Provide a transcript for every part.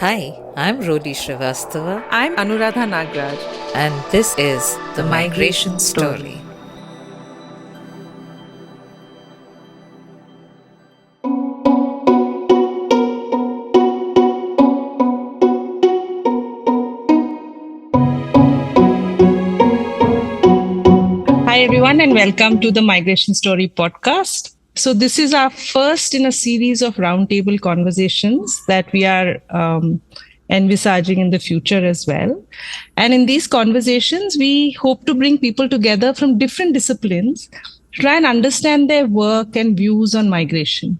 Hi, I'm Rodi Srivastava, I'm Anuradha Nagaraj. and this is The Migration Story. Hi, everyone, and welcome to the Migration Story podcast. So, this is our first in a series of roundtable conversations that we are envisaging in the future as well. And in these conversations, we hope to bring people together from different disciplines to try and understand their work and views on migration.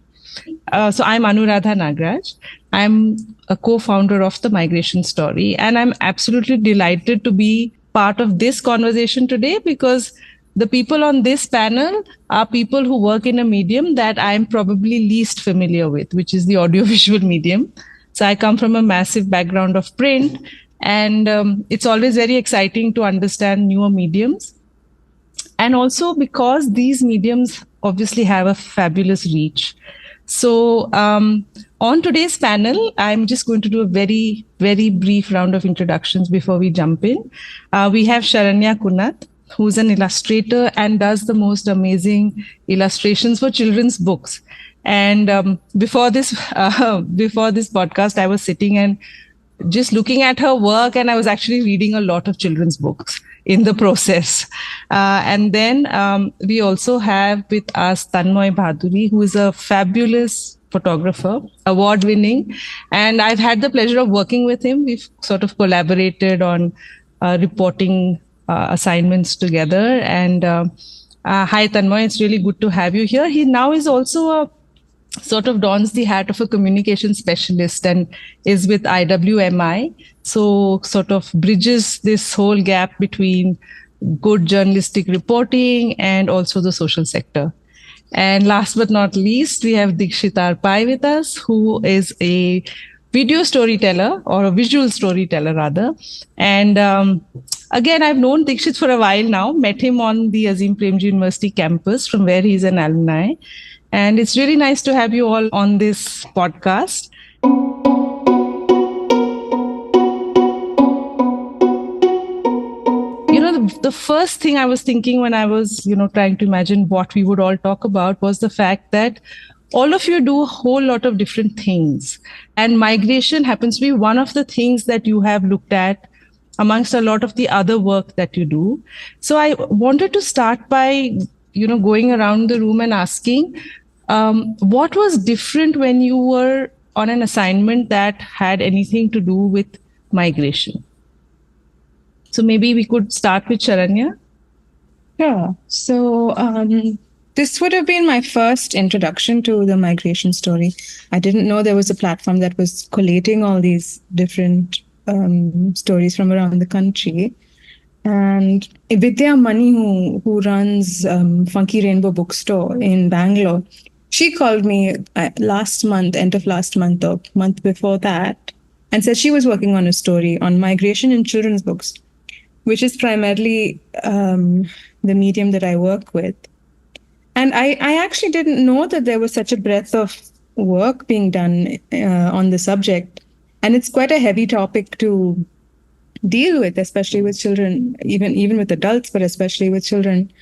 So I'm Anuradha Nagaraj. I'm a co-founder of the Migration Story, and I'm absolutely delighted to be part of this conversation today because the people on this panel are people who work in a medium that I'm probably least familiar with, which is the audiovisual medium. So I come from a massive background of print, and it's always very exciting to understand newer mediums. And also because these mediums obviously have a fabulous reach. So, on today's panel, I'm just going to do a very, very brief round of introductions before we jump in. We have Sharanya Kunnath, who's an illustrator and does the most amazing illustrations for children's books. And before this podcast, I was sitting and just looking at her work, and I was actually reading a lot of children's books in the process. And then we also have with us Tanmoy Bhaduri, who is a fabulous photographer, award winning. And I've had the pleasure of working with him. We've sort of collaborated on reporting assignments together. And hi, Tanmoy, it's really good to have you here. He now is also a sort of dons the hat of a communication specialist and is with IWMI. So sort of bridges this whole gap between good journalistic reporting and also the social sector. And last but not least, we have Deekshith R Pai with us, who is a video storyteller or a visual storyteller rather. And again, I've known Deekshith for a while now, met him on the Azim Premji University campus from where he's an alumni. And it's really nice to have you all on this podcast. You know, the first thing I was thinking when I was, trying to imagine what we would all talk about was the fact that all of you do a whole lot of different things. And migration happens to be one of the things that you have looked at amongst a lot of the other work that you do. So I wanted to start by going around the room and asking what was different when you were on an assignment that had anything to do with migration. So maybe we could start with Sharanya. Sure. So this would have been my first introduction to the migration story. I didn't know there was a platform that was collating all these different stories from around the country. And Vidya Mani, who runs Funky Rainbow Bookstore in Bangalore, she called me last month, end of last month or month before that, and said she was working on a story on migration in children's books, which is primarily the medium that I work with. And I actually didn't know that there was such a breadth of work being done on the subject. And it's quite a heavy topic to deal with, especially with children, even with adults, but especially with children.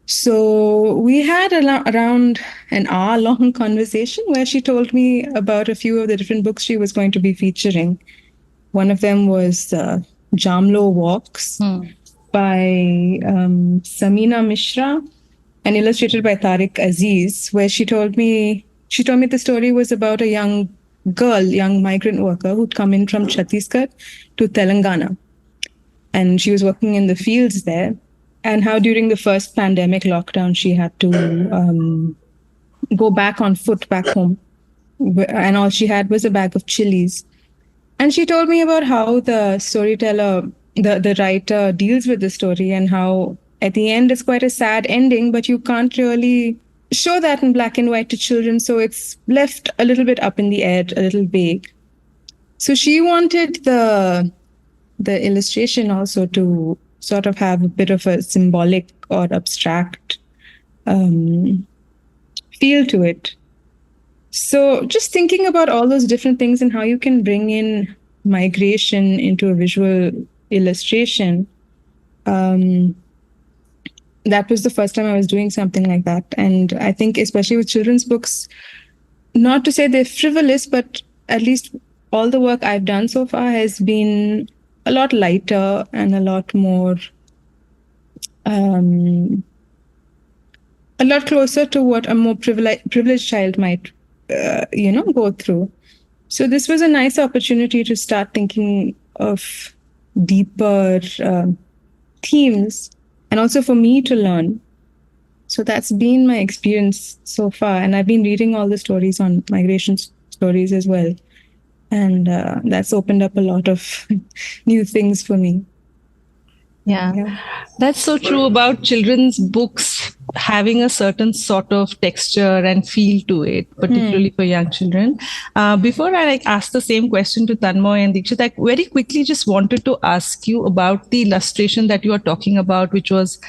So we had around an hour-long conversation where she told me about a few of the different books she was going to be featuring. One of them was Jamlo Walks by Samina Mishra and illustrated by Tariq Aziz, where she told me the story was about a young migrant worker who'd come in from Chhattisgarh to Telangana. And she was working in the fields there, and how during the first pandemic lockdown, she had to go back on foot back home. And all she had was a bag of chilies. And she told me about how the storyteller, the writer, deals with the story and how at the end it's quite a sad ending, but you can't really show that in black and white to children. So it's left a little bit up in the air, a little vague. So she wanted the illustration also to sort of have a bit of a symbolic or abstract feel to it. So just thinking about all those different things and how you can bring in migration into a visual illustration, that was the first time I was doing something like that. And I think especially with children's books, not to say they're frivolous, but at least all the work I've done so far has been a lot lighter and a lot more, a lot closer to what a more privileged child might, go through. So this was a nice opportunity to start thinking of deeper themes, and also for me to learn. So that's been my experience so far. And I've been reading all the stories on migration stories as well. And that's opened up a lot of new things for me. Yeah, that's so true about children's books having a certain sort of texture and feel to it, particularly for young children. Before I ask the same question to Tanmoy and Deekshith, I very quickly just wanted to ask you about the illustration that you are talking about, which was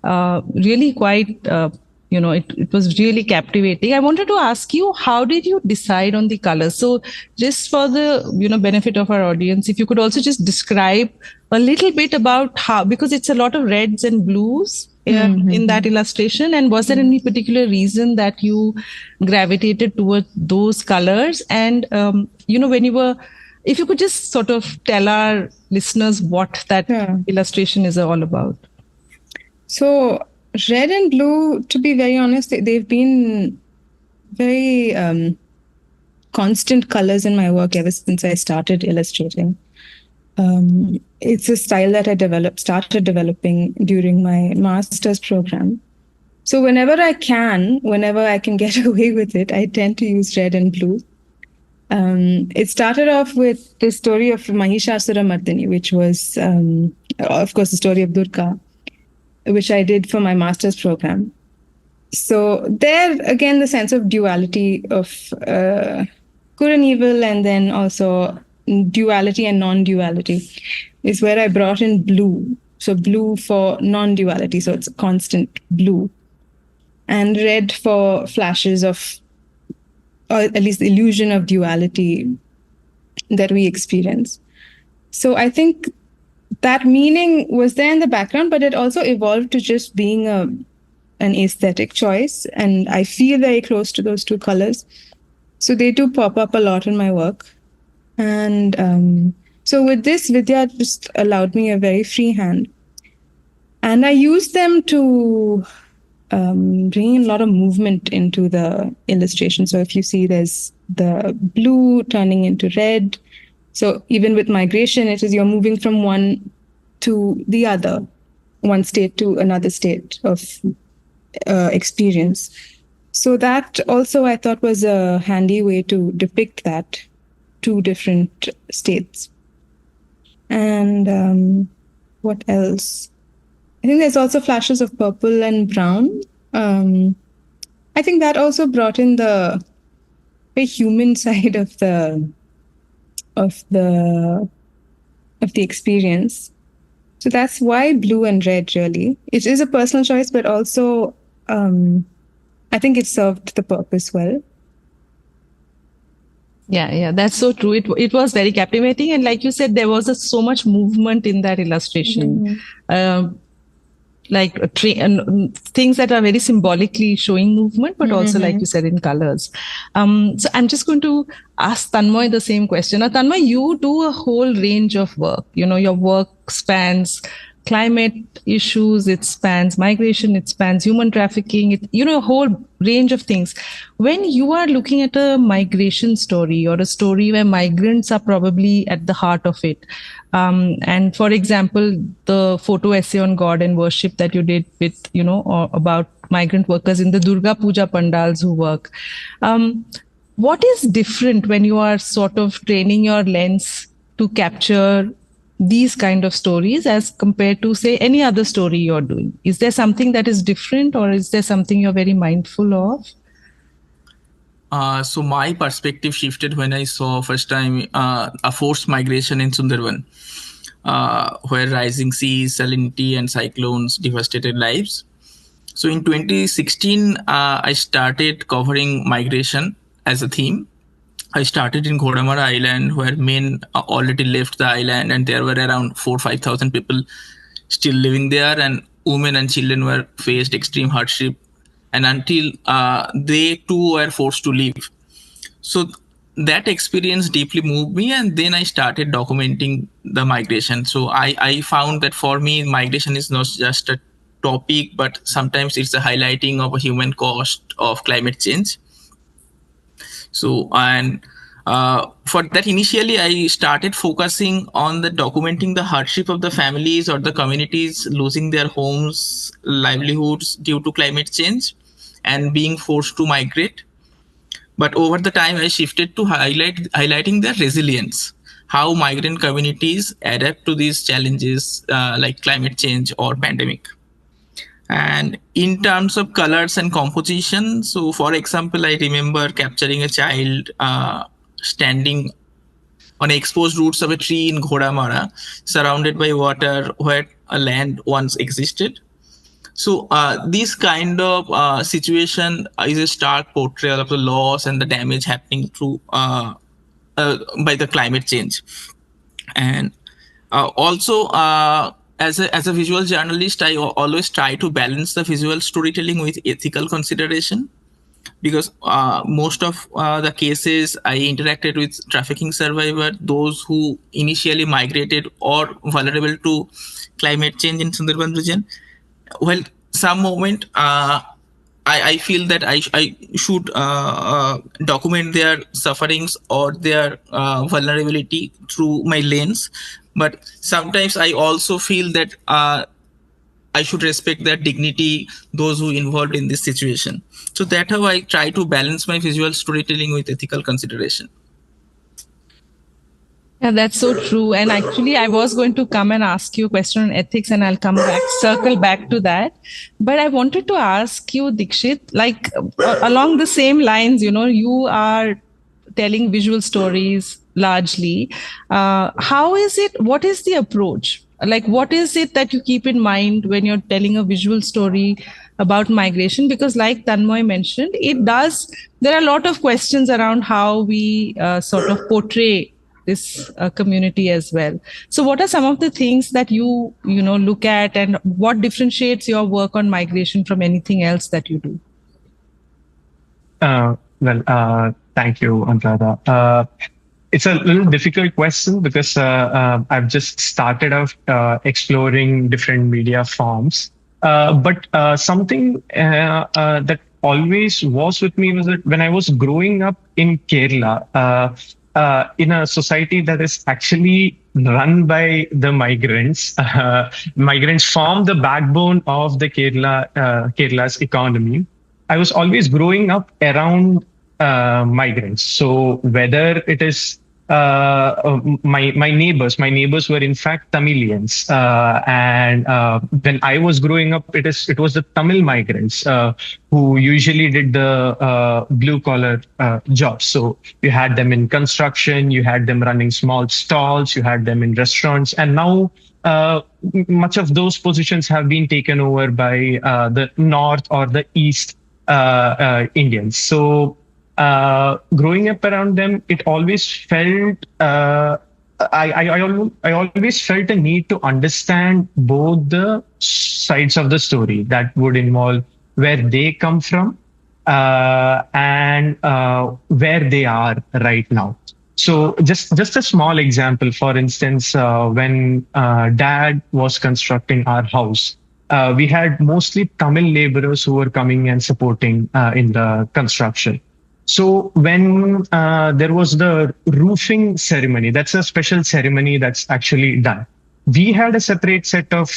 really quite it was really captivating. I wanted to ask you, how did you decide on the colors? So just for the benefit of our audience, if you could also just describe a little bit about how, because it's a lot of reds and blues in that illustration, and was there any particular reason that you gravitated toward those colors? And when you were, if you could just sort of tell our listeners what that illustration is all about. So red and blue, to be very honest, they've been very constant colors in my work ever since I started illustrating. It's a style that I started developing during my master's program. So whenever I can get away with it, I tend to use red and blue. It started off with the story of Mahishasura Mardini, which was, of course, the story of Durga, which I did for my master's program. So there, again, the sense of duality of good and evil, and then also duality and non-duality is where I brought in blue. So blue for non-duality, so it's a constant blue. And red for flashes of, or at least the illusion of duality that we experience. So I think that meaning was there in the background, but it also evolved to just being an aesthetic choice. And I feel very close to those two colors. So they do pop up a lot in my work. And so with this, Vidya just allowed me a very free hand. And I used them to bring in a lot of movement into the illustration. So if you see, there's the blue turning into red. So even with migration, it is you're moving from one to the other, one state to another state of experience. So that also I thought was a handy way to depict that, two different states. And what else? I think there's also flashes of purple and brown. I think that also brought in the very human side of the experience. So that's why blue and red, really. It is a personal choice, but also I think it served the purpose well. Yeah, that's so true. It was very captivating, and like you said, there was so much movement in that illustration, things that are very symbolically showing movement, but also, like you said, in colors. So I'm just going to ask Tanmoy the same question. Now, Tanmoy, you do a whole range of work. Your work spans climate issues, it spans migration, it spans human trafficking, a whole range of things. When you are looking at a migration story or a story where migrants are probably at the heart of it, and for example, the photo essay on God and worship that you did with, about migrant workers in the Durga Puja pandals who work, what is different when you are sort of training your lens to capture these kind of stories as compared to, say, any other story you're doing? Is there something that is different, or is there something you're very mindful of? So my perspective shifted when I saw first time a forced migration in Sundarban, where rising seas, salinity, and cyclones devastated lives. So in 2016, I started covering migration as a theme. I started in Ghodamara Island, where men already left the island, and there were around 4,000-5,000 people still living there, and women and children were faced extreme hardship, and until they too were forced to leave. So that experience deeply moved me, and then I started documenting the migration. So I found that for me, migration is not just a topic, but sometimes it's a highlighting of a human cost of climate change. So, and for that, initially, I started focusing on the documenting the hardship of the families or the communities losing their homes, livelihoods due to climate change and being forced to migrate. But over the time, I shifted to highlighting their resilience, how migrant communities adapt to these challenges like climate change or pandemic. And in terms of colors and composition, so for example, I remember capturing a child standing on exposed roots of a tree in Ghodamara, surrounded by water where a land once existed. So this kind of situation is a stark portrayal of the loss and the damage happening through by the climate change. And also, as a visual journalist, I always try to balance the visual storytelling with ethical consideration, because most of the cases I interacted with trafficking survivors, those who initially migrated or vulnerable to climate change in Sundarban region. Well, some moment I feel that I should document their sufferings or their vulnerability through my lens. But sometimes I also feel that I should respect their dignity, those who involved in this situation. So that's how I try to balance my visual storytelling with ethical consideration. Yeah, that's so true. And actually, I was going to come and ask you a question on ethics, and I'll circle back to that. But I wanted to ask you, Deekshith, like along the same lines, you are telling visual stories largely. How is it? What is the approach? Like, what is it that you keep in mind when you're telling a visual story about migration? Because like Tanmoy mentioned, there are a lot of questions around how we sort of portray this community as well. So what are some of the things that you look at, and what differentiates your work on migration from anything else that you do? Thank you, Anuradha. It's a little difficult question because I've just started out exploring different media forms. But something that always was with me was that when I was growing up in Kerala, in a society that is actually run by the migrants, migrants form the backbone of the Kerala's economy. I was always growing up around migrants. So whether it is my neighbors were in fact Tamilians, and when I was growing up, it was the Tamil migrants who usually did the blue collar jobs. So you had them in construction, you had them running small stalls, you had them in restaurants, and now much of those positions have been taken over by the North or the East Indians. So growing up around them, it always felt I always felt a need to understand both the sides of the story. That would involve where they come from and where they are right now. So just a small example. For instance, when Dad was constructing our house, we had mostly Tamil laborers who were coming and supporting in the construction. So when there was the roofing ceremony, that's a special ceremony that's actually done. We had a separate set of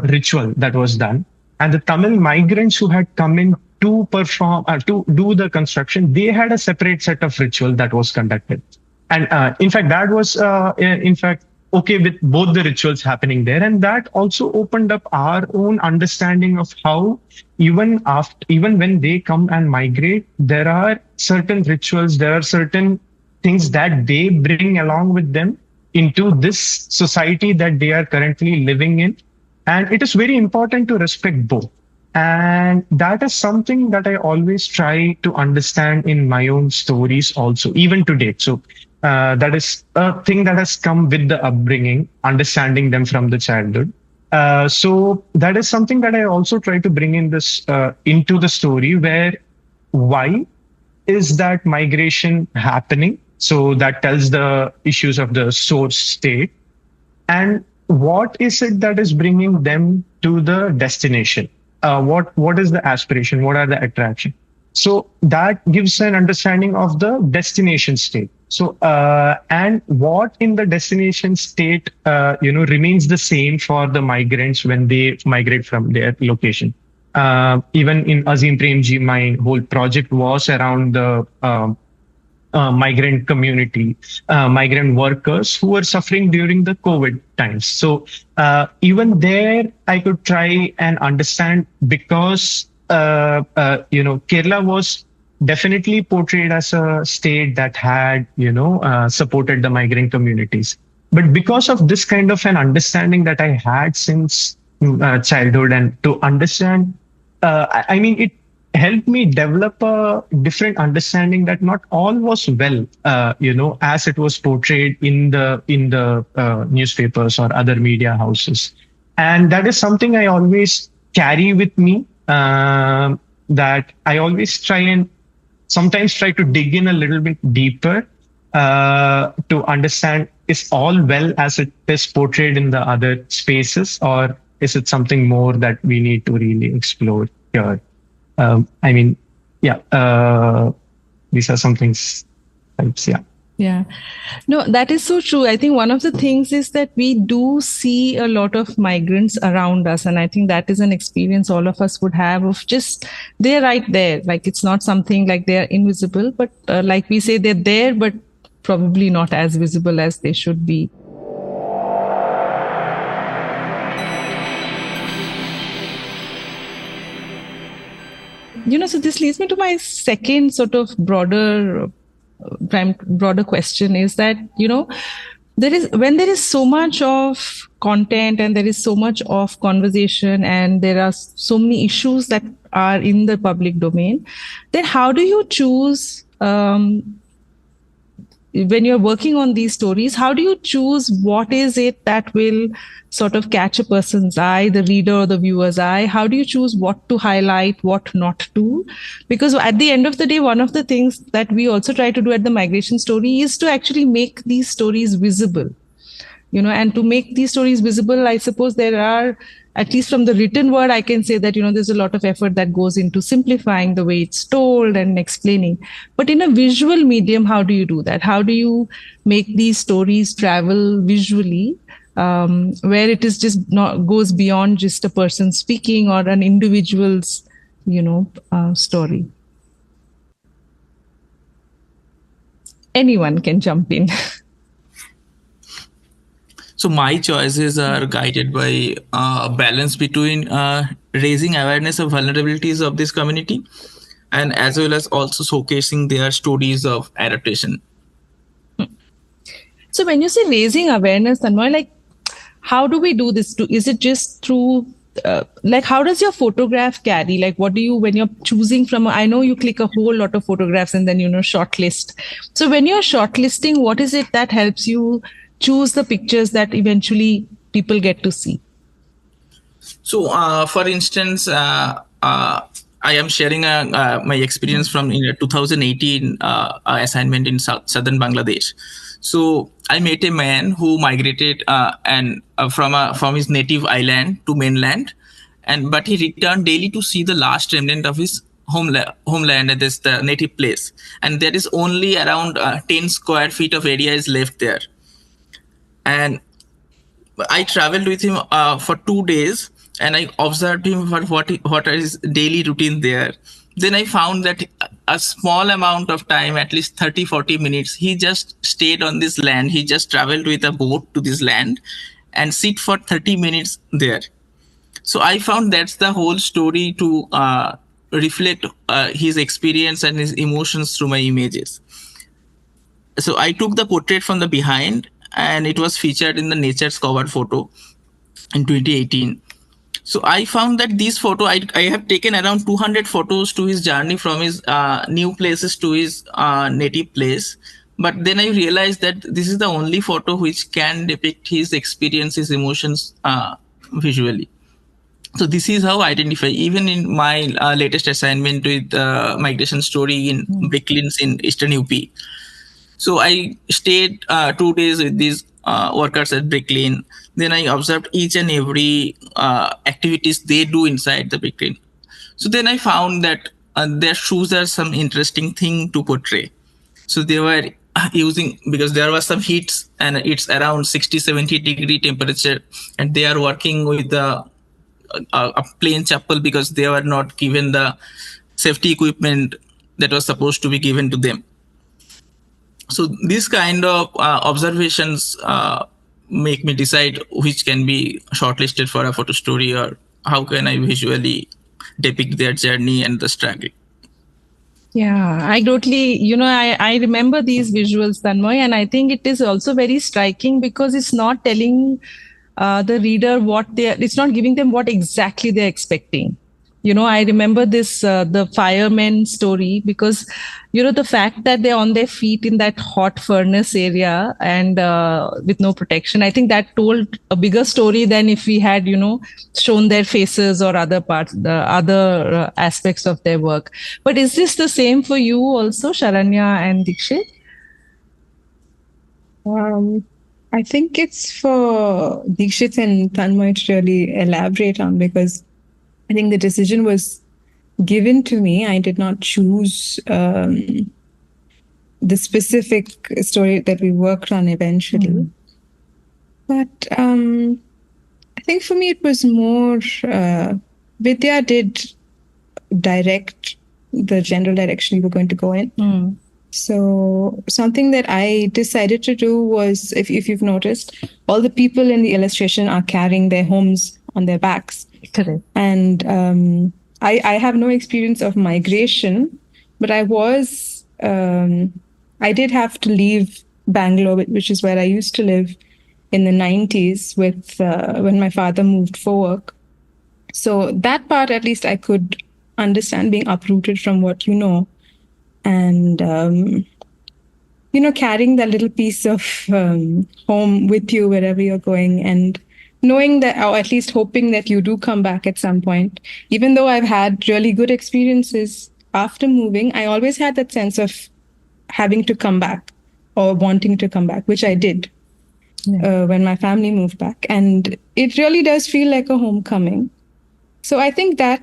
ritual that was done. And the Tamil migrants who had come in to perform, to do the construction, they had a separate set of ritual that was conducted. And in fact, that was okay with both the rituals happening there. And that also opened up our own understanding of how even when they come and migrate, there are certain rituals, there are certain things that they bring along with them into this society that they are currently living in. And it is very important to respect both. And that is something that I always try to understand in my own stories also, even today. So that is a thing that has come with the upbringing, understanding them from the childhood. So that is something that I also try to bring in this into the story, where why is that migration happening? So that tells the issues of the source state, and what is it that is bringing them to the destination. What is the aspiration? What are the attraction? So that gives an understanding of the destination state. So and what in the destination state remains the same for the migrants when they migrate from their location. Even in Azim Premji, my whole project was around the migrant community, migrant workers who were suffering during the COVID times. So even there, I could try and understand, because Kerala was definitely portrayed as a state that had supported the migrant communities. But because of this kind of an understanding that I had since childhood, and to understand, I mean, it helped me develop a different understanding that not all was well, as it was portrayed in the newspapers or other media houses. And that is something I always carry with me, that I always sometimes try to dig in a little bit deeper to understand, is all well as it is portrayed in the other spaces, or is it something more that we need to really explore here? These are some things. Yeah. Yeah. No, that is so true. I think one of the things is that we do see a lot of migrants around us. And I think that is an experience all of us would have of just, they're right there. Like, it's not something like they're invisible, but like we say, they're there, but probably not as visible as they should be. So this leads me to my second sort of broader question, is that, when there is so much of content and there is so much of conversation and there are so many issues that are in the public domain, then how do you choose, when you're working on these stories, how do you choose what is it that will sort of catch a person's eye, the reader or the viewer's eye? How do you choose what to highlight, what not to? Because at the end of the day, one of the things that we also try to do at the Migration Story is to actually make these stories visible. And to make these stories visible, I suppose there are, at least from the written word, I can say that, there's a lot of effort that goes into simplifying the way it's told and explaining. But in a visual medium, how do you do that? How do you make these stories travel visually, where it is just goes beyond just a person speaking or an individual's, story? Anyone can jump in. So my choices are guided by a balance between raising awareness of vulnerabilities of this community, and as well as also showcasing their stories of adaptation. So when you say raising awareness, Tanmoy, like, how do we do this? Is it just through, how does your photograph carry? Like, what do you, when you're choosing from, I know you click a whole lot of photographs and then, shortlist. So when you're shortlisting, what is it that helps you choose the pictures that eventually people get to see? So, for instance, I am sharing my experience from 2018 assignment in southern Bangladesh. So I met a man who migrated from his native island to mainland, but he returned daily to see the last remnant of his homeland, that is the native place, and there is only around 10 square feet of area is left there. And I traveled with him for 2 days, and I observed him for what are his daily routine there. Then I found that a small amount of time, at least 30-40 minutes, he just stayed on this land. He just traveled with a boat to this land and sit for 30 minutes there. So I found that's the whole story, to reflect his experience and his emotions through my images. So I took the portrait from the behind, and it was featured in the Nature's cover photo in 2018. So I found that this photo, I have taken around 200 photos to his journey from his new places to his native place. But then I realized that this is the only photo which can depict his experiences, emotions visually. So this is how I identify. Even in my latest assignment with migration story in Bricklins in Eastern UP. So I stayed 2 days with these workers at Bricklin. Then I observed each and every activities they do inside the Bricklin. So then I found that their shoes are some interesting thing to portray. So they were using, because there was some heat and it's around 60-70 degree temperature, and they are working with a plain chapel because they were not given the safety equipment that was supposed to be given to them. So these kind of observations make me decide which can be shortlisted for a photo story, or how can I visually depict their journey and the struggle. Yeah, I totally, I remember these visuals, Tanmoy, and I think it is also very striking because it's not telling the reader it's not giving them what exactly they're expecting. I remember this, the firemen story, because, the fact that they're on their feet in that hot furnace area and with no protection, I think that told a bigger story than if we had, shown their faces or other parts, the other aspects of their work. But is this the same for you also, Sharanya and Deekshith? I think it's for Deekshith and Tanmoy to really elaborate on, because I think the decision was given to me. I did not choose the specific story that we worked on eventually. But I think for me it was more Vidya did direct the general direction we were going to go in. So something that I decided to do was, if you've noticed, all the people in the illustration are carrying their homes on their backs. Correct. And I have no experience of migration, but I did have to leave Bangalore, which is where I used to live, in the 90s when my father moved for work. So that part, at least I could understand, being uprooted from what you know. And, carrying that little piece of home with you wherever you're going, and knowing that, or at least hoping that you do come back at some point. Even though I've had really good experiences after moving, I always had that sense of having to come back or wanting to come back, which I did when my family moved back. And it really does feel like a homecoming. So I think that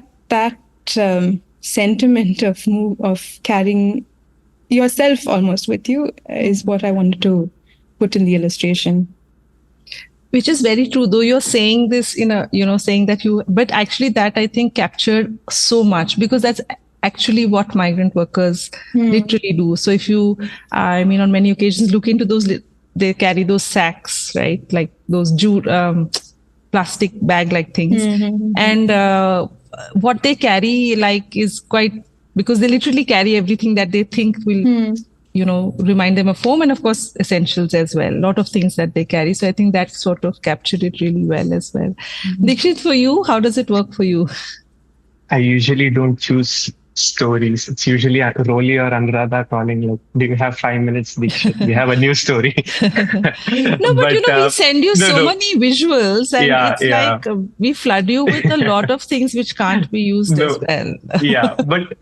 sentiment of carrying yourself almost with you is what I wanted to put in the illustration. Which is very true, though you're saying this in a, saying that but actually that I think captured so much, because that's actually what migrant workers literally do. So if you, on many occasions look into those, they carry those sacks, right? Like those jute, plastic bag like things. And what they carry is quite, because they literally carry everything that they think will remind them of home, and of course essentials as well, a lot of things that they carry. So I think that sort of captured it really well as well. Deekshith, for you, how does it work for you? I usually don't choose stories. It's usually Rolly or Anuradha calling, like, do you have 5 minutes, Deekshith? We have a new story. No, but we send you many visuals, and it's like we flood you with a lot of things which can't be used as well. But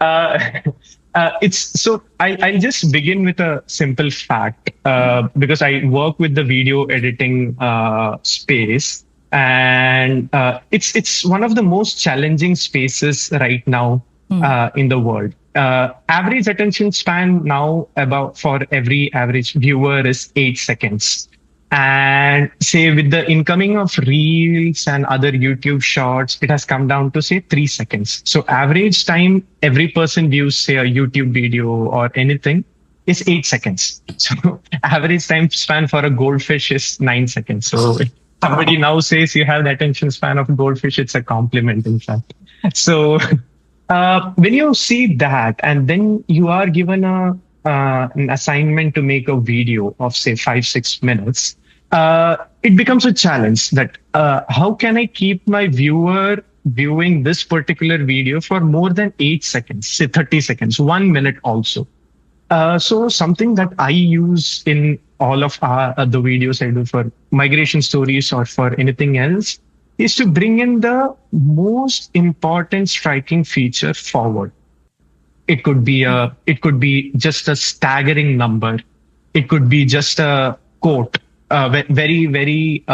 it's so I'll just begin with a simple fact, because I work with the video editing space, and it's one of the most challenging spaces right now in the world. Average attention span now for every average viewer is 8 seconds. And say with the incoming of reels and other YouTube shorts, it has come down to say 3 seconds. So average time every person views, say, a YouTube video or anything is 8 seconds. So average time span for a goldfish is 9 seconds. So if somebody now says you have the attention span of a goldfish, it's a compliment, in fact. So when you see that, and then you are given an assignment to make a video of say 5-6 minutes, it becomes a challenge that how can I keep my viewer viewing this particular video for more than 8 seconds, say 30 seconds, 1 minute also. So something that I use in all of the videos I do for migration stories or for anything else is to bring in the most important striking feature forward. It could be just a staggering number. It could be just a quote, a very, very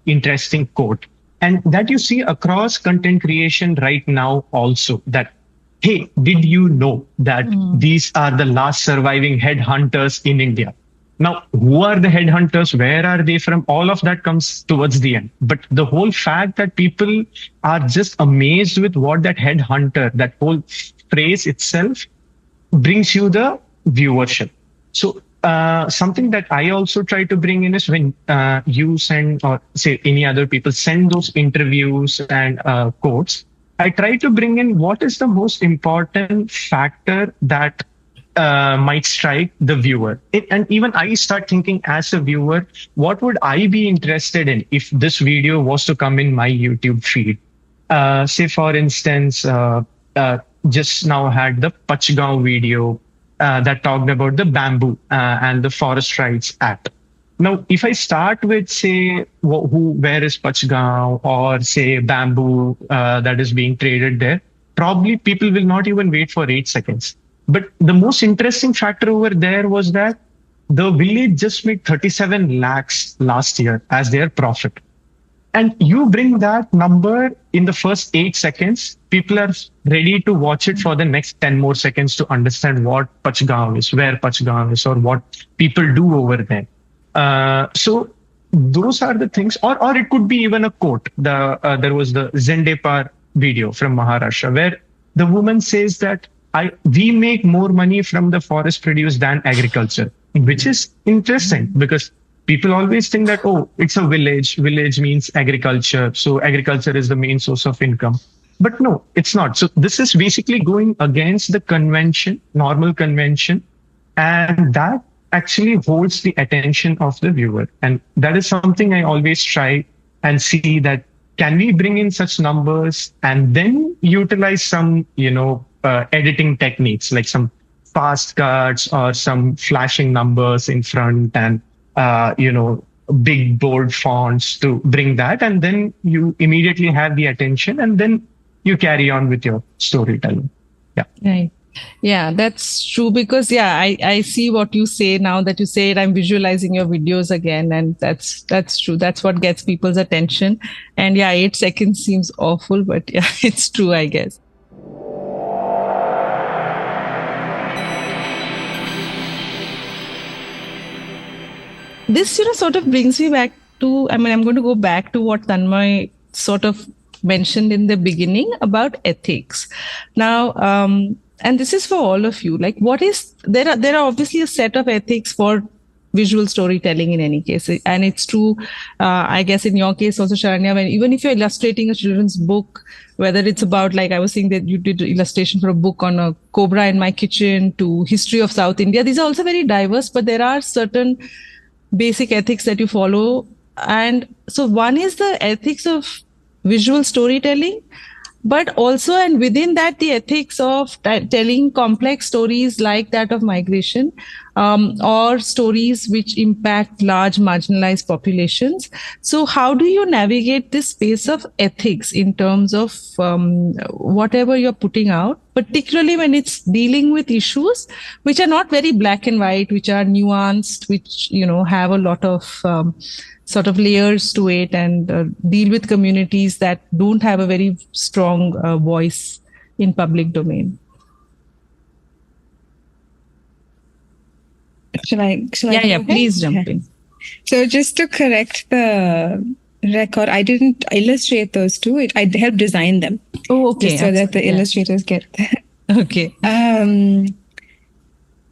interesting quote. And that you see across content creation right now also, that, hey, did you know that these are the last surviving headhunters in India? Now, who are the headhunters? Where are they from? All of that comes towards the end. But the whole fact that people are just amazed with what that headhunter, that whole phrase itself brings you the viewership. So something that I also try to bring in is when you send, or say any other people send those interviews and quotes, I try to bring in what is the most important factor that might strike the viewer. And even I start thinking as a viewer, what would I be interested in if this video was to come in my YouTube feed? Say, for instance, just now had the Pachgaon video that talked about the bamboo and the Forest Rights Act. Now, if I start with, say, where is Pachgaon, or say bamboo that is being traded there, probably people will not even wait for 8 seconds. But the most interesting factor over there was that the village just made 37 lakhs last year as their profit. And you bring that number in the first 8 seconds, people are ready to watch it for the next 10 more seconds to understand what Pachgaon is, where Pachgaon is, or what people do over there. So those are the things, or it could be even a quote. There was the Zendepar video from Maharashtra where the woman says that we make more money from the forest produce than agriculture, which is interesting because people always think that, oh, it's a village. Village means agriculture. So agriculture is the main source of income. But no, it's not. So this is basically going against the convention, normal convention, and that actually holds the attention of the viewer. And that is something I always try and see, that can we bring in such numbers and then utilize some, editing techniques like some fast cuts or some flashing numbers in front and, big bold fonts to bring that. And then you immediately have the attention and then you carry on with your storytelling. Yeah. Right. Yeah, that's true because I see what you say now that you say it. I'm visualizing your videos again, and that's true. That's what gets people's attention. And 8 seconds seems awful, but it's true, I guess. This sort of brings me back to. I'm going to go back to what Tanmoy sort of mentioned in the beginning about ethics. Now, and this is for all of you. Like, there are obviously a set of ethics for visual storytelling in any case. And it's true, I guess in your case also, Sharanya, even if you're illustrating a children's book, whether it's about, like I was saying that you did illustration for a book on a cobra in my kitchen to history of South India, these are also very diverse, but there are certain basic ethics that you follow. And so one is the ethics of visual storytelling, but also, and within that, the ethics of telling complex stories like that of migration, or stories which impact large marginalized populations. So how do you navigate this space of ethics in terms of whatever you're putting out, particularly when it's dealing with issues which are not very black and white, which are nuanced, which, have a lot of sort of layers to it, and deal with communities that don't have a very strong voice in public domain? Shall I please jump in. So just to correct the record, I didn't illustrate those two. I helped design them. Oh, okay. Just so that the illustrators get that. Okay.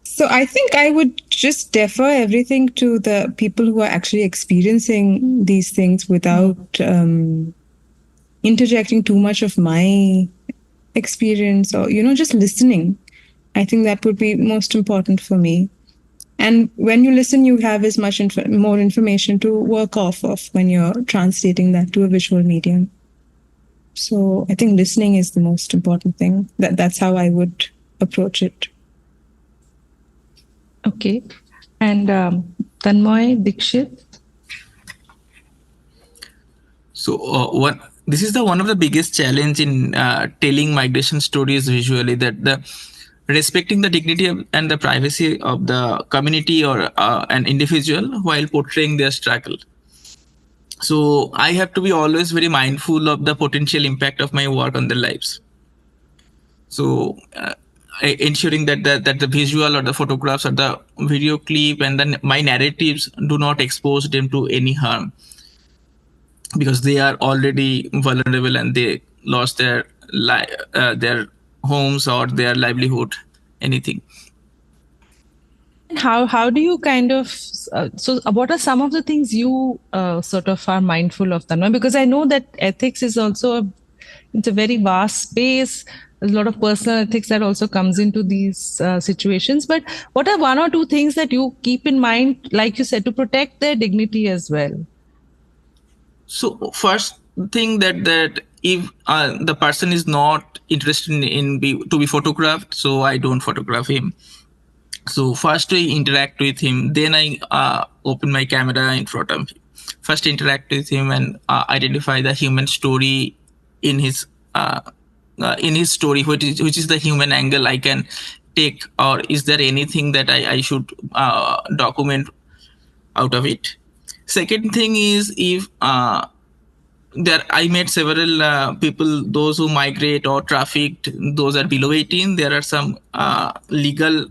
So I think I would just defer everything to the people who are actually experiencing these things without interjecting too much of my experience, or, just listening. I think that would be most important for me. And when you listen, you have as much more information to work off of when you're translating that to a visual medium. So I think listening is the most important thing. That's how I would approach it. Okay. And Tanmoy, Deekshith? So this is the one of the biggest challenge in telling migration stories visually, that the respecting the dignity and the privacy of the community or an individual while portraying their struggle. So I have to be always very mindful of the potential impact of my work on their lives. So ensuring that the visual or the photographs or the video clip and then my narratives do not expose them to any harm, because they are already vulnerable and they lost their homes or their livelihood, anything. How do you kind of so what are some of the things you sort of are mindful of, Tanmoy? Because I know that ethics is also it's a very vast space. There's a lot of personal ethics that also comes into these situations. But what are one or two things that you keep in mind, like you said, to protect their dignity as well? So first thing that if the person is not interested to be photographed, so I don't photograph him. So first I interact with him, then I open my camera in front of him. First interact with him and identify the human story in his story, which is the human angle I can take, or is there anything that I should document out of it. Second thing is, if there I met several people, those who migrate or trafficked, those are below 18. There are some legal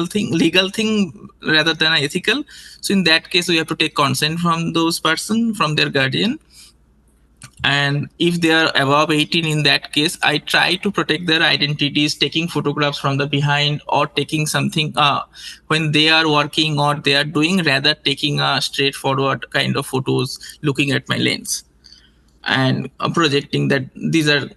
thing rather than ethical. So in that case, we have to take consent from those person, from their guardian. And if they are above 18, in that case, I try to protect their identities, taking photographs from the behind, or taking something when they are working or they are doing, rather taking a straightforward kind of photos, looking at my lens and projecting that these are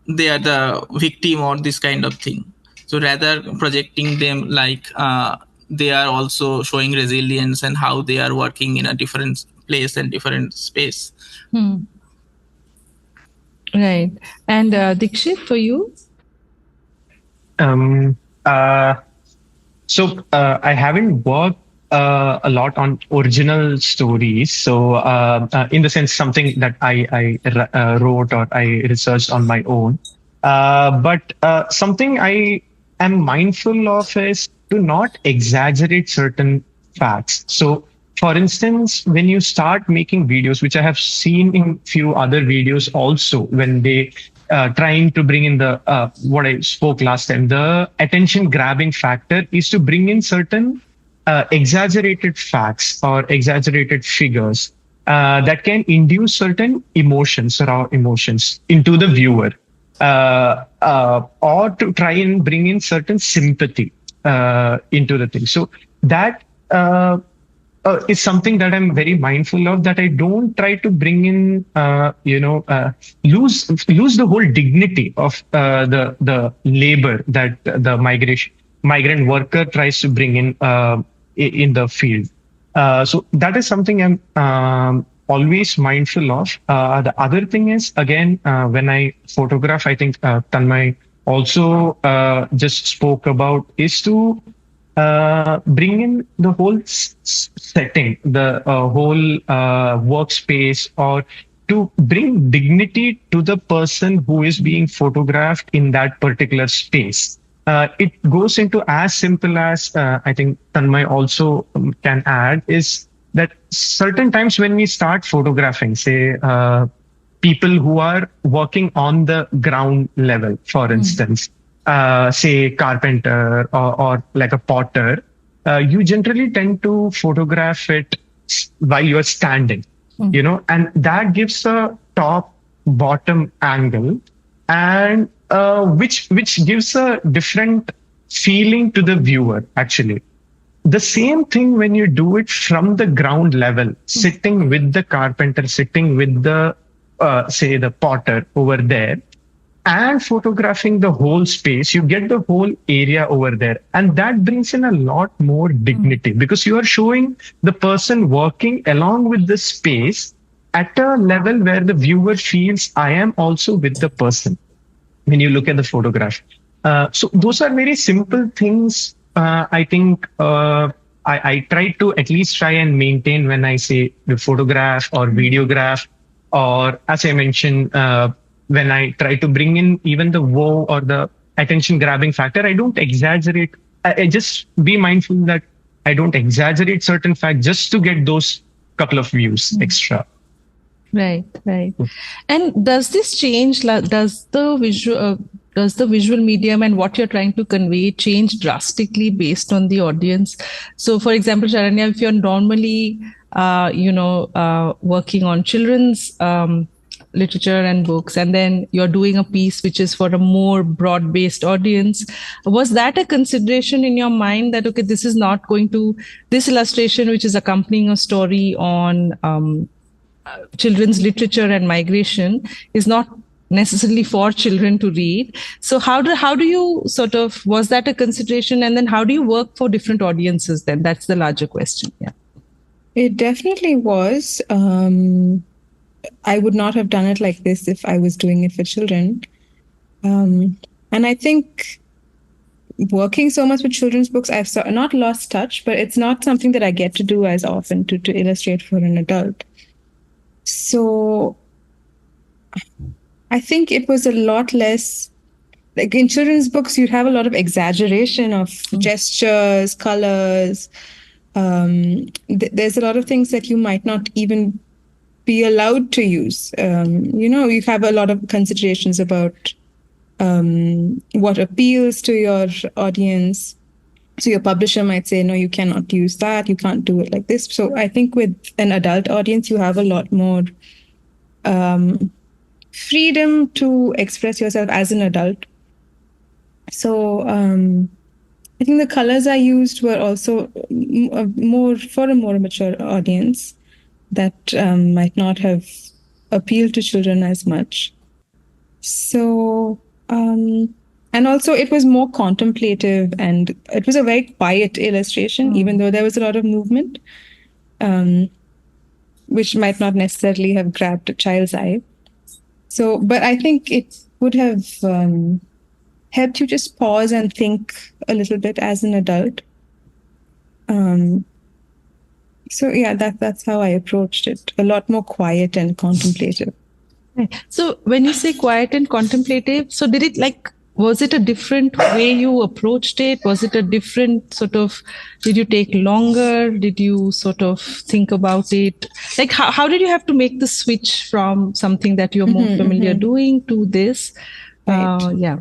they are the victim or this kind of thing. So rather projecting them like they are also showing resilience and how they are working in a different place and different space. Right. And Deekshith, for you? So I haven't worked a lot on original stories. So in the sense, something that I wrote or I researched on my own. But something I am mindful of is to not exaggerate certain facts. So for instance, when you start making videos, which I have seen in few other videos also, when they trying to bring in the what I spoke last time, the attention grabbing factor is to bring in certain exaggerated facts or exaggerated figures that can induce certain emotions, raw emotions into the viewer, or to try and bring in certain sympathy into the thing. So that is something that I'm very mindful of, that I don't try to bring in, lose the whole dignity of the labor that the migrant worker tries to bring in the field. So that is something I'm always mindful of. The other thing is, again, when I photograph, I think Tanmay also just spoke about, is to bring in the whole setting, the whole workspace, or to bring dignity to the person who is being photographed in that particular space. It goes into as simple as, I think Tanmay also can add, is that certain times when we start photographing, say, people who are working on the ground level, for instance, say carpenter or like a potter, you generally tend to photograph it while you're standing, and that gives a top bottom angle, and which gives a different feeling to the viewer. Actually, the same thing when you do it from the ground level, sitting with the carpenter, sitting with the say the potter over there, and photographing the whole space, you get the whole area over there. And that brings in a lot more dignity, because you are showing the person working along with the space, at a level where the viewer feels I am also with the person when you look at the photograph. So those are very simple things. I think I try to at least try and maintain when I say the photograph or videograph, or as I mentioned, when I try to bring in even the wow or the attention grabbing factor, I don't exaggerate. I just be mindful that I don't exaggerate certain facts just to get those couple of views extra. Right. And does this change? Does the visual medium and what you're trying to convey change drastically based on the audience? So, for example, Sharanya, if you're normally, working on children's literature and books, and then you're doing a piece which is for a more broad-based audience, was that a consideration in your mind that, okay, this illustration which is accompanying a story on children's literature and migration is not necessarily for children to read? So how do you sort of, was that a consideration, and then how do you work for different audiences then? That's the larger question. Yeah. It definitely was. I would not have done it like this if I was doing it for children. And I think working so much with children's books, I've not lost touch, but it's not something that I get to do as often to illustrate for an adult. So I think it was a lot less, like in children's books, you'd have a lot of exaggeration of gestures, colors. There's a lot of things that you might not even be allowed to use. You have a lot of considerations about what appeals to your audience. So your publisher might say, no, you cannot use that. You can't do it like this. So I think with an adult audience, you have a lot more freedom to express yourself as an adult. So I think the colors I used were also more for a more mature audience that might not have appealed to children as much. So, and also it was more contemplative, and it was a very quiet illustration, even though there was a lot of movement, which might not necessarily have grabbed a child's eye. So, but I think it would have helped you just pause and think a little bit as an adult. So yeah, that's how I approached it. A lot more quiet and contemplative. So when you say quiet and contemplative, so was it a different way you approached it? Was it a different sort of, did you take longer? Did you sort of think about it? Like how did you have to make the switch from something that you're more familiar doing to this? Right. Yeah.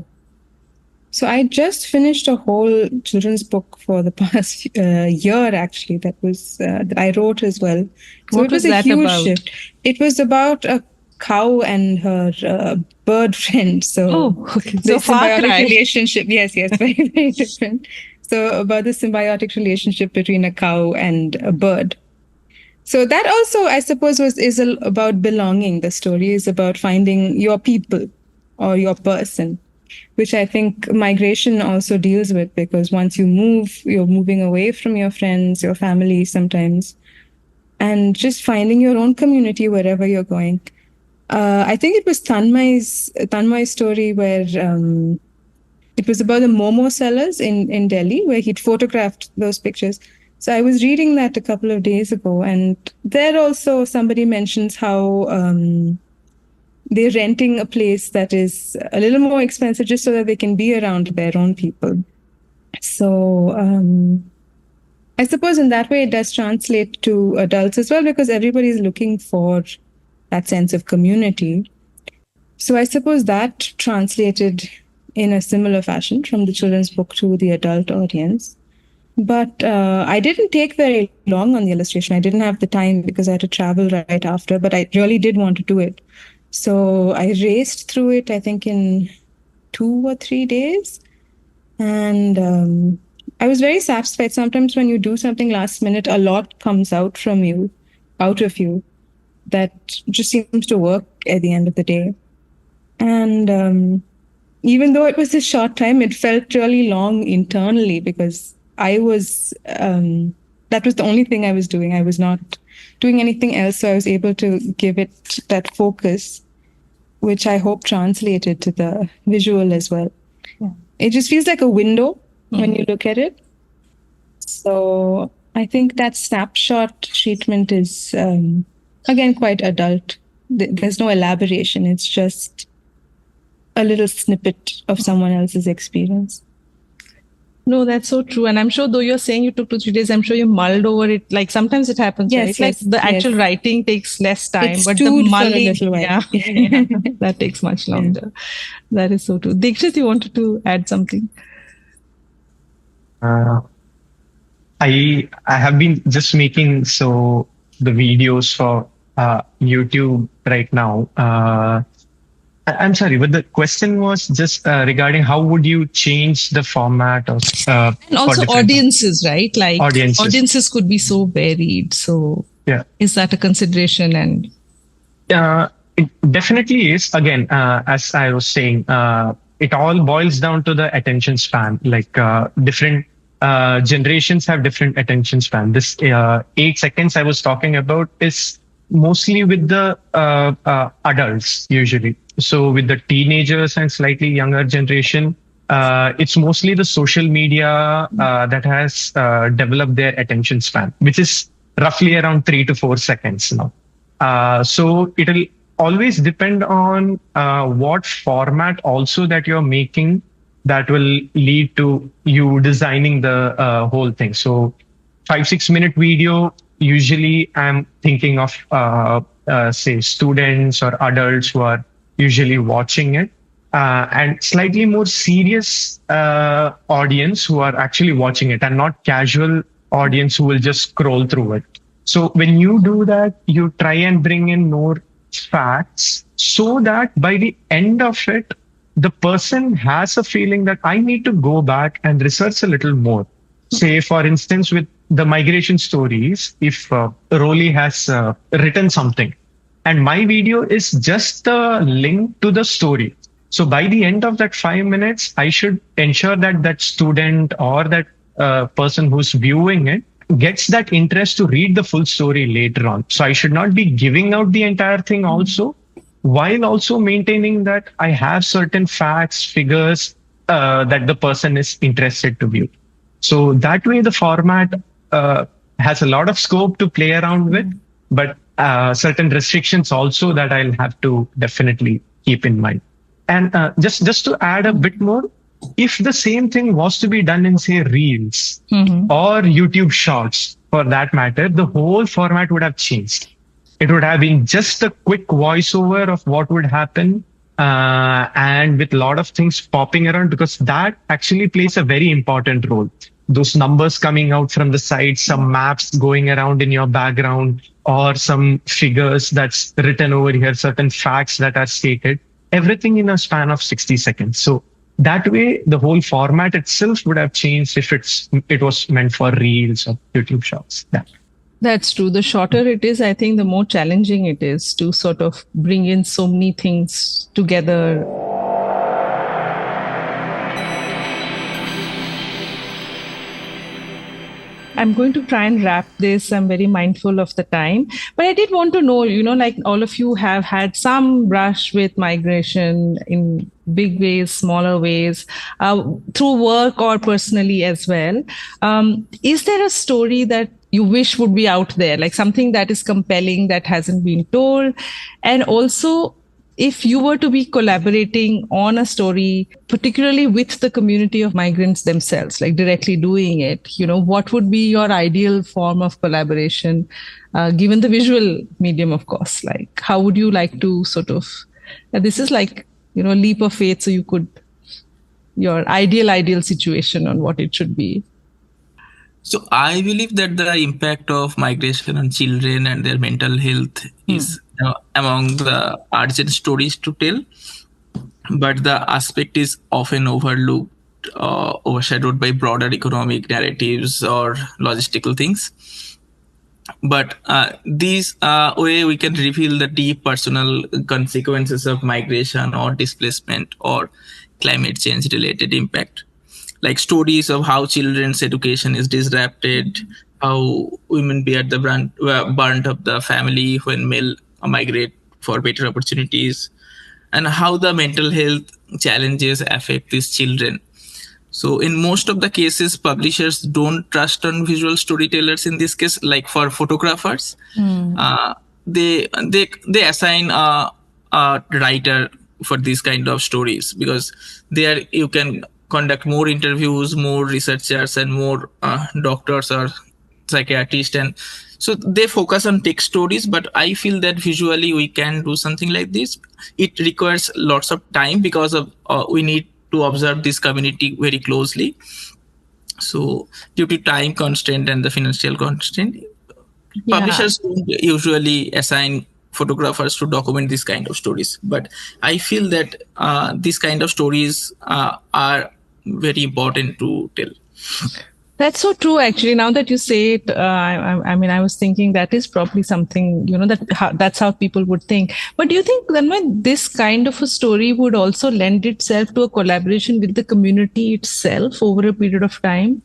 So I just finished a whole children's book for the past year, actually, that I wrote as well. So What it was was a that huge about? shift. It was about a cow and her bird friend. So, okay. the So far symbiotic cry. relationship. Yes, very, very different. So about the symbiotic relationship between a cow and a bird. So that also, I suppose, is about belonging. The story is about finding your people or your person, which I think migration also deals with, because once you move, you're moving away from your friends, your family sometimes, and just finding your own community wherever you're going. I think it was Tanmoy's story where it was about the Momo sellers in Delhi, where he'd photographed those pictures. So I was reading that a couple of days ago, and there also somebody mentions how they're renting a place that is a little more expensive just so that they can be around their own people. So I suppose in that way it does translate to adults as well, because everybody's looking for that sense of community. So I suppose that translated in a similar fashion from the children's book to the adult audience. But I didn't take very long on the illustration. I didn't have the time because I had to travel right after, but I really did want to do it. So I raced through it, I think, in 2 or 3 days. And I was very satisfied. Sometimes when you do something last minute, a lot comes out of you, that just seems to work at the end of the day. And even though it was a short time, it felt really long internally, because I was that was the only thing I was doing. I was not doing anything else. So I was able to give it that focus, which I hope translated to the visual as well. Yeah. It just feels like a window when you look at it. So I think that snapshot treatment is, again, quite adult. There's no elaboration. It's just a little snippet of someone else's experience. No, that's so true. And I'm sure, though you're saying you took 2-3 days, I'm sure you mulled over it. Like sometimes it happens, Yes, right? Like the actual writing takes less time, It's but the stewed for a mulling, little while. yeah, that takes much longer. That is so true. Deekshith, you wanted to add something? I have been just making the videos for YouTube right now. I'm sorry, but the question was just regarding how would you change the format of and also audiences, right? Like audiences could be so varied. So yeah, is that a consideration? And it definitely is. Again, as I was saying, it all boils down to the attention span. Like different generations have different attention span. This 8 seconds I was talking about is mostly with the adults usually. So with the teenagers and slightly younger generation, it's mostly the social media that has developed their attention span, which is roughly around 3 to 4 seconds now. So it'll always depend on what format also that you're making that will lead to you designing the whole thing. So 5-6 minute video, usually I'm thinking of say students or adults who are usually watching it, and slightly more serious audience who are actually watching it, and not casual audience who will just scroll through it. So when you do that, you try and bring in more facts so that by the end of it, the person has a feeling that I need to go back and research a little more. Say, for instance, with the migration stories, if Rolly has written something, and my video is just a link to the story. So by the end of that 5 minutes, I should ensure that that student or that person who's viewing it gets that interest to read the full story later on. So I should not be giving out the entire thing also, while also maintaining that I have certain facts, figures that the person is interested to view. So that way the format has a lot of scope to play around with, but certain restrictions also that I'll have to definitely keep in mind. And just to add a bit more, if the same thing was to be done in, say, Reels or YouTube Shorts, for that matter, the whole format would have changed. It would have been just a quick voiceover of what would happen, and with a lot of things popping around, because that actually plays a very important role. Those numbers coming out from the side, some maps going around in your background, or some figures that's written over here, certain facts that are stated, everything in a span of 60 seconds. So that way, the whole format itself would have changed if it was meant for Reels or YouTube Shorts. Yeah. That's true. The shorter it is, I think the more challenging it is to sort of bring in so many things together. I'm going to try and wrap this. I'm very mindful of the time. But I did want to know, like all of you have had some brush with migration in big ways, smaller ways, through work or personally as well. Is there a story that you wish would be out there, like something that is compelling that hasn't been told? And also, if you were to be collaborating on a story, particularly with the community of migrants themselves, like directly doing it, what would be your ideal form of collaboration, given the visual medium, of course? Like, how would you like to sort of, this is like, leap of faith. So your ideal situation on what it should be. So I believe that the impact of migration on children and their mental health is among the urgent stories to tell, but the aspect is often overlooked, overshadowed by broader economic narratives or logistical things. But this way we can reveal the deep personal consequences of migration or displacement or climate change related impact. Like stories of how children's education is disrupted, how women bear the brunt of the family when male migrate for better opportunities, and how the mental health challenges affect these children. So in most of the cases, publishers don't trust on visual storytellers. In this case, like for photographers, they assign a writer for these kind of stories, because there you can conduct more interviews, more researchers, and more doctors or psychiatrists, and so they focus on text stories. But I feel that visually we can do something like this. It requires lots of time, because of we need to observe this community very closely. So due to time constraint and the financial constraint, publishers don't usually assign photographers to document this kind of stories. But I feel that these kind of stories are very important to tell. That's so true, actually. Now that you say it, I mean, I was thinking that is probably something, that's how people would think. But do you think, Tanmoy, this kind of a story would also lend itself to a collaboration with the community itself over a period of time,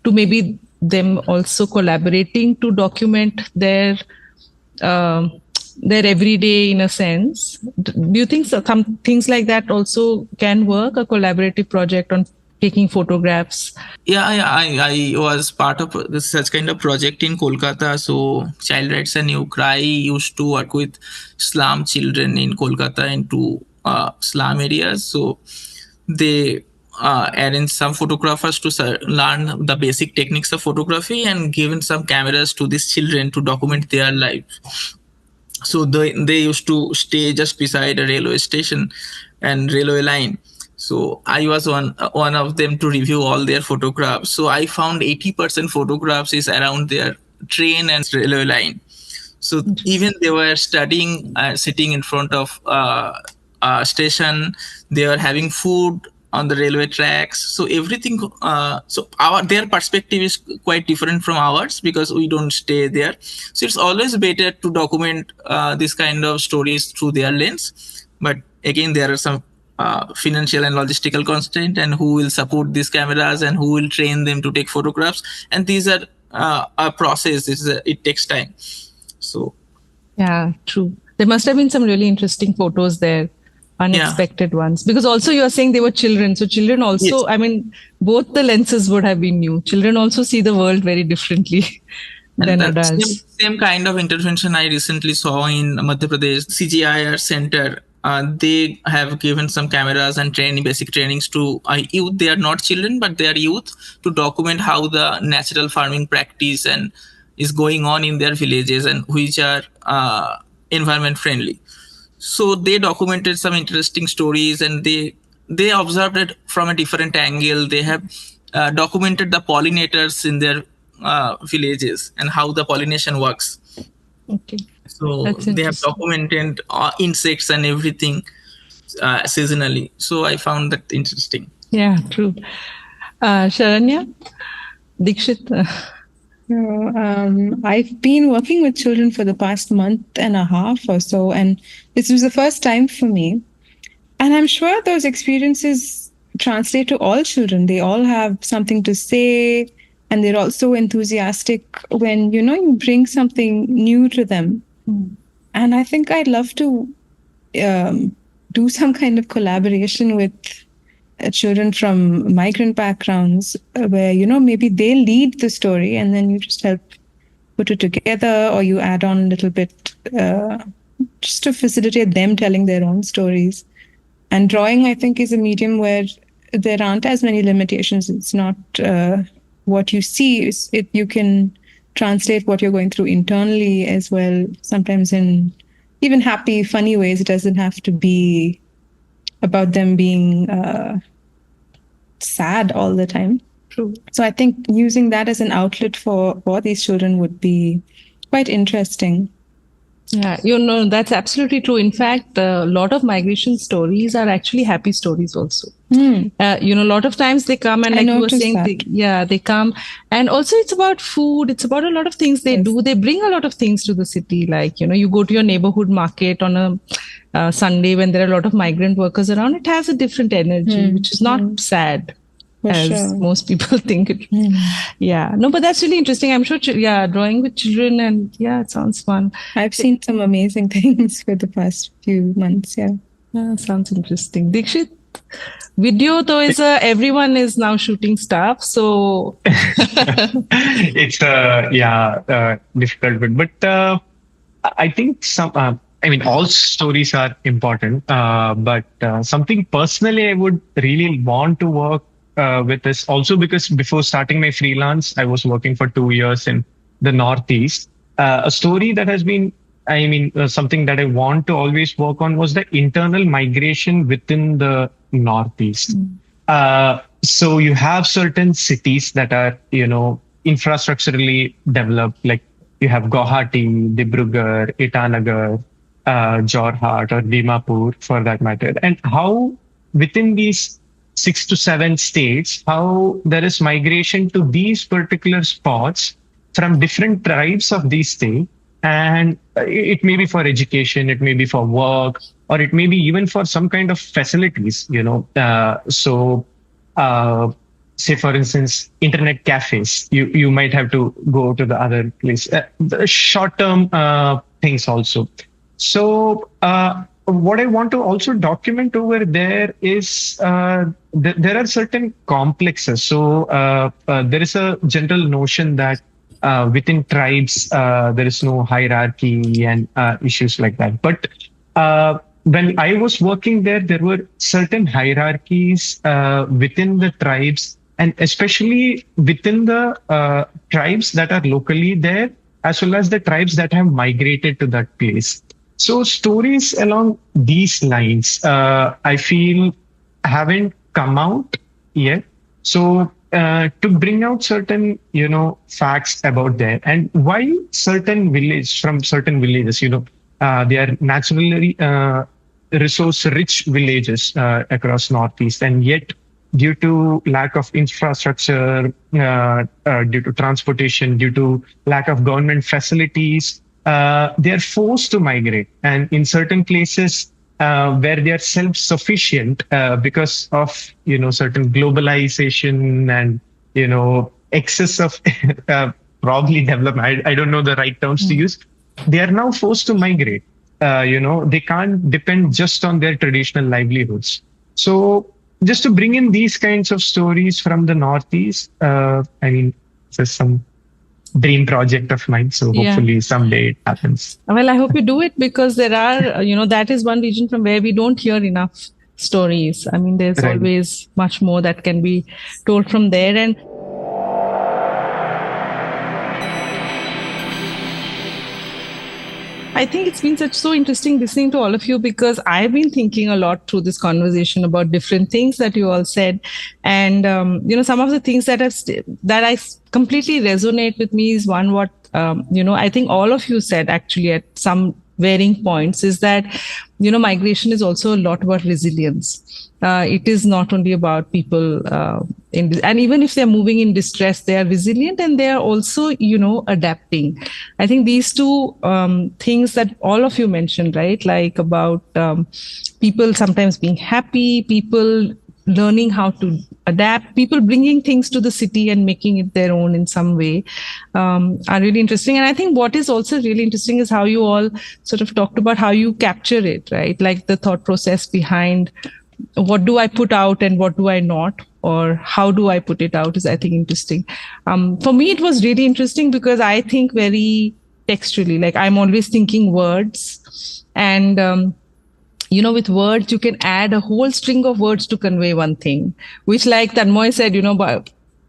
to maybe them also collaborating to document their everyday, in a sense? Do you think some things like that also can work, a collaborative project on taking photographs? I was part of such kind of project in Kolkata. So Child Rights and New Cry used to work with slum children in Kolkata into slum areas. So they arranged some photographers to learn the basic techniques of photography, and given some cameras to these children to document their lives. So they used to stay just beside a railway station and railway line. So I was one of them to review all their photographs. So I found 80% photographs is around their train and railway line. So even they were studying, sitting in front of station, they were having food on the railway tracks. So everything, their perspective is quite different from ours, because we don't stay there. So it's always better to document this kind of stories through their lens. But again, there are some financial and logistical constraint, and who will support these cameras and who will train them to take photographs. And these are a process. It takes time. So yeah, true. There must have been some really interesting photos there, unexpected ones, because also you are saying they were children. So children also, yes. I mean, both the lenses would have been new. Children also see the world very differently than adults. Same kind of intervention I recently saw in Madhya Pradesh CGIR Center. They have given some cameras and basic trainings to youth. They are not children, but they are youth, to document how the natural farming practice and is going on in their villages, and which are environment friendly. So they documented some interesting stories, and they observed it from a different angle. They have documented the pollinators in their villages and how the pollination works. Okay. So they have documented insects and everything seasonally. So I found that interesting. Yeah, true. Sharanya, Deekshith. I've been working with children for the past month and a half or so, and this was the first time for me. And I'm sure those experiences translate to all children. They all have something to say, and they're also enthusiastic when, you bring something new to them. And I think I'd love to do some kind of collaboration with children from migrant backgrounds, where, maybe they lead the story and then you just help put it together, or you add on a little bit just to facilitate them telling their own stories. And drawing, I think, is a medium where there aren't as many limitations. It's not what you see. You can translate what you're going through internally as well, sometimes in even happy, funny ways. It doesn't have to be about them being sad all the time. True. So I think using that as an outlet for these children would be quite interesting. Yeah, that's absolutely true. In fact, a lot of migration stories are actually happy stories also. A lot of times they come, and like you were saying, they come. And also it's about food. It's about a lot of things they do. They bring a lot of things to the city. Like, you go to your neighborhood market on a Sunday when there are a lot of migrant workers around. It has a different energy, which is not sad. as sure. most people think it. Yeah, no, but that's really interesting. I'm sure, drawing with children, and it sounds fun. I've seen some amazing things for the past few months. Yeah, sounds interesting. Dikshit, video though is everyone is now shooting stuff, so It's difficult, but I think all stories are important, but something personally I would really want to work with is also because before starting my freelance, I was working for 2 years in the Northeast. A story that has been, something that I want to always work on was the internal migration within the Northeast. So you have certain cities that are, infrastructurally developed, like you have Guwahati, Dibrugarh, Itanagar, Jorhat, or Dimapur for that matter. And how within these 6 to 7 states, how there is migration to these particular spots from different tribes of these states. And it may be for education, it may be for work, or it may be even for some kind of facilities, say for instance, internet cafes, you might have to go to the other place, the short-term things also. So what I want to also document over there is there are certain complexes. So there is a general notion that within tribes, there is no hierarchy and issues like that. But when I was working there were certain hierarchies within the tribes, and especially within the tribes that are locally there, as well as the tribes that have migrated to that place. So stories along these lines, I feel haven't come out yet. So to bring out certain, facts about there, and why certain villages, they are naturally resource-rich villages across Northeast, and yet due to lack of infrastructure, due to transportation, due to lack of government facilities, they are forced to migrate. And in certain places where they are self-sufficient because of, certain globalization and, excess of probably development, I don't know the right terms to use, they are now forced to migrate. They can't depend just on their traditional livelihoods. So just to bring in these kinds of stories from the Northeast, there's some dream project of mine. So hopefully someday it happens. Well, I hope you do it, because there are, that is one region from where we don't hear enough stories. There's always much more that can be told from there. And I think it's been so interesting listening to all of you, because I've been thinking a lot through this conversation about different things that you all said. And, some of the things that I completely resonate with me is one, what, I think all of you said actually at some varying points, is that, migration is also a lot about resilience. It is not only about people, and even if they're moving in distress, they are resilient, and they are also, adapting. I think these two things that all of you mentioned, right? Like about people sometimes being happy, people learning how to adapt, people bringing things to the city and making it their own in some way, are really interesting. And I think what is also really interesting is how you all sort of talked about how you capture it, right? Like the thought process behind what do I put out and what do I not, or how do I put it out, is, I think, interesting. For me, it was really interesting because I think very textually, like I'm always thinking words, and with words, you can add a whole string of words to convey one thing, which, like Tanmoy said,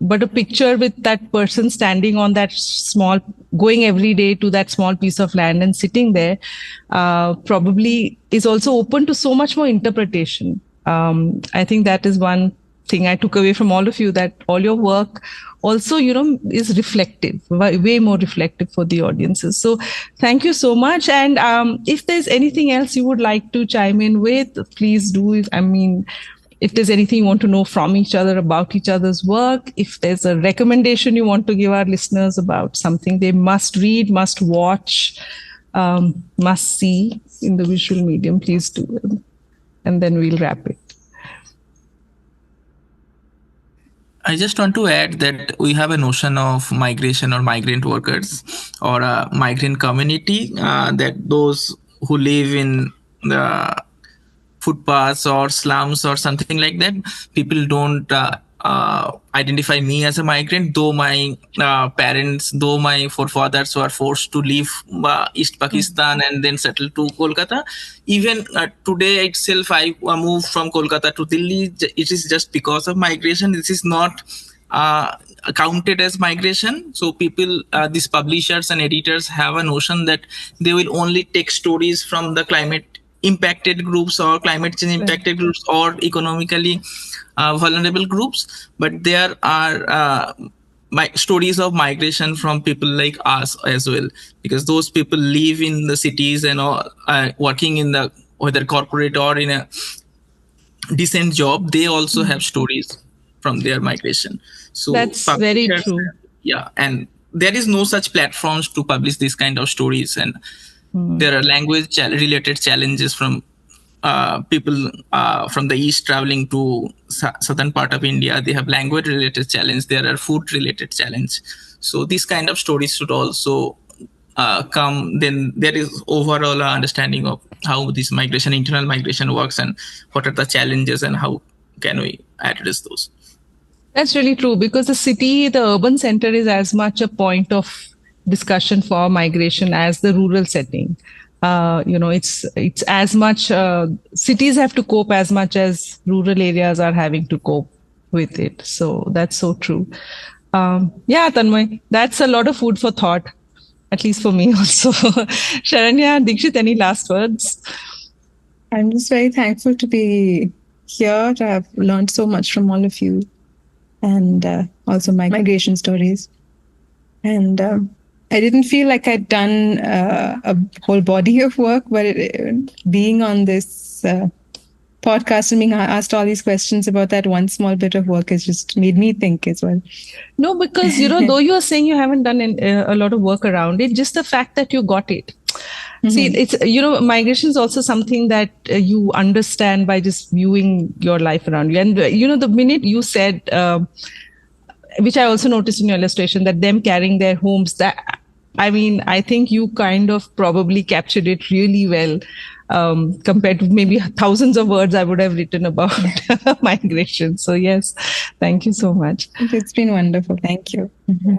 but a picture with that person standing on that small, going every day to that small piece of land and sitting there, probably is also open to so much more interpretation. I think that is one thing I took away from all of you, that all your work also, is reflective, way more reflective for the audiences. So thank you so much. And if there's anything else you would like to chime in with, please do. If there's anything you want to know from each other about each other's work, if there's a recommendation you want to give our listeners about something they must read, must watch, must see in the visual medium, please do. And then we'll wrap it. I just want to add that we have a notion of migration or migrant workers or a migrant community, that those who live in the footpaths or slums or something like that. People don't identify me as a migrant, though my parents, though my forefathers were forced to leave East Pakistan and then settle to Kolkata. Even today itself, I moved from Kolkata to Delhi. It is just because of migration. This is not counted as migration. So people, these publishers and editors have a notion that they will only take stories from the climate impacted groups or climate change impacted groups or economically vulnerable groups, but there are stories of migration from people like us as well, because those people live in the cities and working in the whether corporate or in a decent job. They also have stories from their migration. So that's very true. Yeah, and there is no such platforms to publish this kind of stories, and there are language related challenges from people from the east traveling to southern part of India. They have language related challenge. There are food related challenge. So these kind of stories should also come. Then there is overall understanding of how this migration, internal migration works, and what are the challenges and how can we address those. That's really true, because the urban center is as much a point of discussion for migration as the rural setting. It's as much cities have to cope as much as rural areas are having to cope with it. So that's so true. Tanmoy, that's a lot of food for thought, at least for me also. Sharanya, Deekshith, any last words? I'm just very thankful to be here. I've learned so much from all of you, and also my migration stories. And I didn't feel like I'd done a whole body of work, but being on this podcast and being asked all these questions about that one small bit of work has just made me think as well. No, because, though you are saying you haven't done a lot of work around it, just the fact that you got it. Mm-hmm. See, it's, migration is also something that you understand by just viewing your life around you. And, the minute you said, which I also noticed in your illustration, that them carrying their homes, I think you kind of probably captured it really well, compared to maybe thousands of words I would have written about migration. So yes, thank you so much. It's been wonderful. Thank you. Mm-hmm.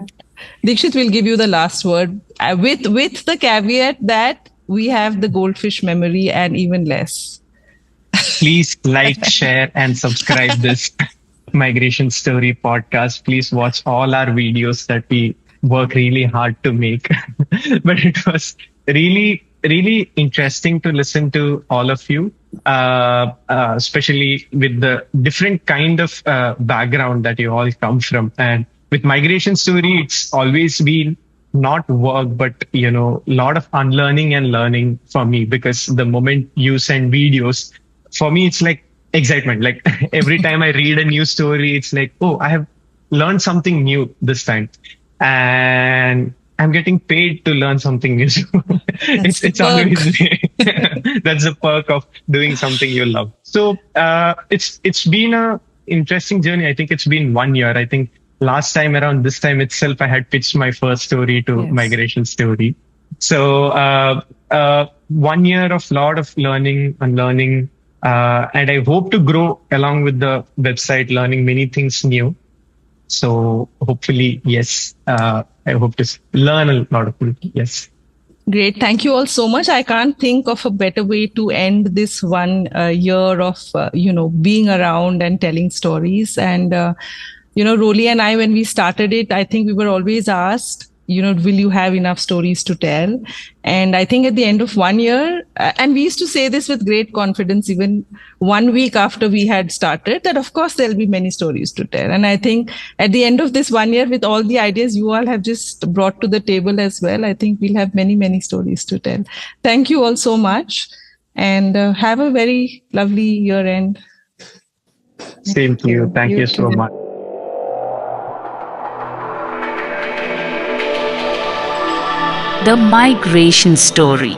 Deekshith will give you the last word, with the caveat that we have the goldfish memory and even less. Please like, share, and subscribe this Migration Story podcast. Please watch all our videos that we work really hard to make. But it was really, really interesting to listen to all of you, especially with the different kind of background that you all come from. And with Migration Story, it's always been not work, but, a lot of unlearning and learning for me, because the moment you send videos, for me, it's like excitement. Like every time I read a new story, it's like, oh, I have learned something new this time. And I'm getting paid to learn something new. It's always that's the perk of doing something you love. So it's been a interesting journey. I think it's been 1 year. I think last time around this time itself, I had pitched my first story to Migration Story. So 1 year of lot of learning and learning. And I hope to grow along with the website, learning many things new. So hopefully, yes, I hope to learn a lot of things. Yes. Great. Thank you all so much. I can't think of a better way to end this 1 year of, being around and telling stories. And, Roli and I, when we started it, I think we were always asked, will you have enough stories to tell? And I think at the end of 1 year, and we used to say this with great confidence, even 1 week after we had started, that of course there'll be many stories to tell. And I think at the end of this 1 year, with all the ideas you all have just brought to the table as well, I think we'll have many, many stories to tell. Thank you all so much, and have a very lovely year end. Same to you. Thank you so much. The Migration Story.